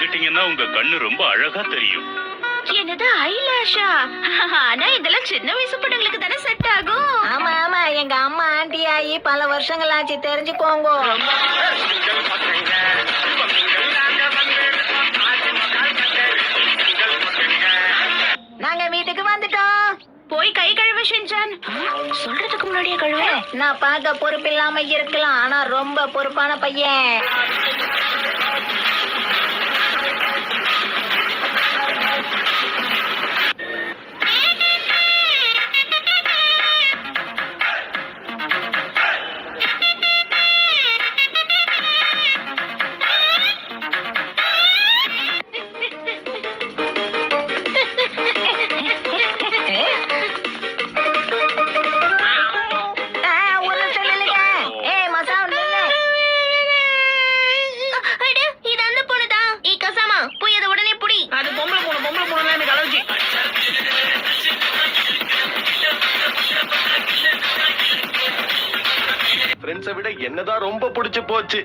நடந்துகிட்டீங்கன்னா உங்க கண்ணு ரொம்ப அழகா தெரியும். என்னது ஐலாஷா? ஆனா இதெல்லாம் சின்ன வயசு பொண்ணுங்களுக்கு தானே செட் ஆகும். ஆமா ஆமா, எங்க அம்மா ஆண்டி ஆகி பல வருஷங்கள் ஆச்சு, தெரிஞ்சுக்கோங்க. நாங்க வீட்டுக்கு வந்துட்டோம். போய் கை கழுவ ஷின்சான். சொல்றதுக்கு முன்னாடியே கழுவ. நான் பார்க்க பொறுப்பு இல்லாம இருக்கலாம், ஆனா ரொம்ப பொறுப்பான பையன். ஃப்ரெண்ட்ஸை விட என்னதான் ரொம்ப பிடிச்சு போச்சு.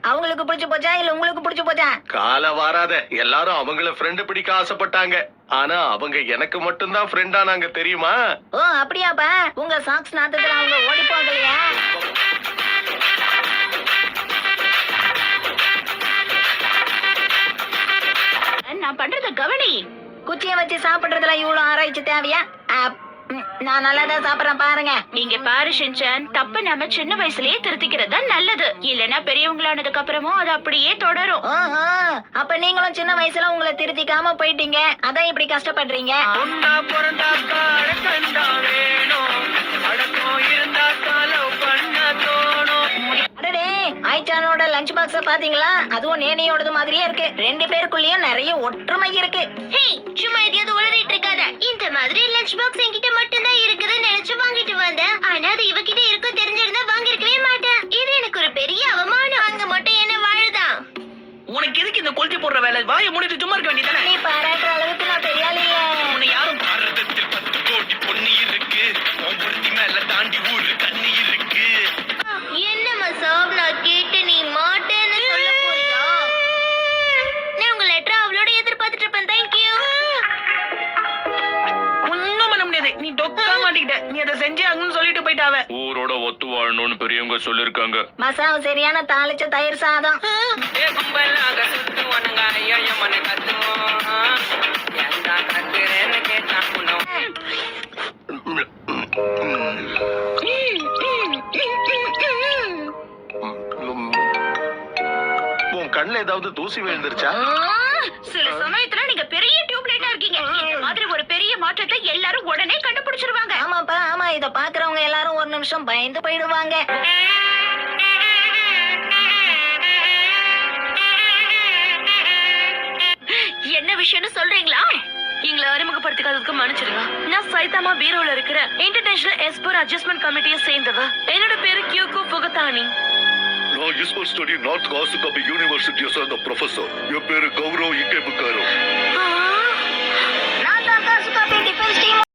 அவங்களுக்கு பிடிச்சு போச்சா இல்ல உங்களுக்கு பிடிச்சு போச்சா? கால வாராத, எல்லாரும் அவங்கள ஃப்ரெண்ட் பிடிக்க ஆசைப்பட்டாங்க. ஆனா அவங்க எனக்கு மட்டும்தான் ஃப்ரெண்டா நாங்க, தெரியுமா? ஓ அப்படியாப்பா, உங்க சாக்ஸ் நாத்தத்துல அவங்க ஓடி போகலையா? நான் பண்றத கவனி. குச்சியை வச்சு சாப்பிடுறதுல இவ்வளவு ஆராய்ச்சி தேவையா? நான் நல்லாதான் சாப்பிடுறேன் பாருங்க. நீங்க பாரு ஷின்சான், தப்ப நம்ம சின்ன வயசுலயே திருத்திக்கிறது தான் நல்லது. இல்லனா பெரியவங்களானதுக்கு அப்புறமும் அது அப்படியே தொடரும். அப்ப நீங்களும் சின்ன வயசுல உங்களை திருத்திக்காம போயிட்டீங்க, அதான் இப்படி கஷ்டப்படுறீங்க. ஆயிச்சானோட லஞ்ச் பாக்ஸ பாத்தீங்களா? அதுவும் நேனியோடது மாதிரியே இருக்கு. ரெண்டு பேருக்குள்ளயும் நிறைய ஒற்றுமை இருக்கு. சும்மா எதையாவது உளறிட்டு இருக்காத. இந்த மாதிரி லஞ்ச் பாக்ஸ் என்கிட்ட மட்டும் தான் இருக்குதுன்னு நினைச்சு வாங்கிட்டு வந்தேன். ஆனா அது இவகிட்ட இருக்கும் தெரிஞ்சிருந்தா வாங்கிருக்கவே மாட்டேன். இது எனக்கு ஒரு பெரிய அவமானம். அங்க மட்டும் என்ன வாழுதான்? உனக்கு எதுக்கு இந்த கொளுத்தி போடுற வேலை? வாயை மூடிட்டு சும்மா இருக்க வேண்டியதானே? நீ பாராட்டுற அளவுக்கு நான் பெரிய ஆளு இல்ல. உன்னை யாரும் பாரதத்தில் 10 கோடி பொண்ணு இருக்கு, பொம்புத்தி மேல தாண்டி ஊரு கண்ணி இருக்கு. என்ன மசாப், நான் கேட்டு நீ மாட்டேன்னு சொல்ல போறியா? நான் உங்க லெட்டர் அவளோட எதிர்பார்த்துட்டு இருப்பேன். தேங்க்யூ. ஒண்ணும் பண்ண முடியாது, நீ டொக்கா மாட்டிக்கிட்ட. நீ அதை செஞ்சு அங்கன்னு சொல்லிட்டு போயிட்டாவ. ஊரோட ஒத்து வாழணும்னு பெரியவங்க சொல்லிருக்காங்க. மசாவு சரியான தாளிச்ச தயிர் சாதம். உன் கண்ணுல ஏதாவது தூசி விழுந்துருச்சா? சில சமயத்துல நீங்க பெரிய டியூப்லைட்டா இருக்கீங்க. இந்த மாதிரி ஒரு பெரிய மாற்றத்தை எல்லாரும் உடனே கண்டுபிடிச்சிருவாங்க. ஆமாப்பா ஆமா, இத பாக்குறவங்க எல்லாரும் ஒரு நிமிஷம் பயந்து போயிடுவாங்க. என்ன விஷயம்னு சொல்றீங்களா? எங்களை அறிமுகப்படுத்திக்கிறதுக்கு மன்னிச்சிருங்க. நான் சைதாமா பீரோல இருக்கிற இன்டர்நேஷனல் எஸ்போர் அட்ஜஸ்ட்மெண்ட் கமிட்டியை சேர்ந்தவ. என்னோட பேரு கியூகோ புகதானி. நான் யூஸ்வல் ஸ்டடி நார்த் காசுகாபி யூனிவர்சிட்டியை சேர்ந்த ப்ரொஃபசர். என் பேரு கௌரவ் இக்கே புக்காரோ.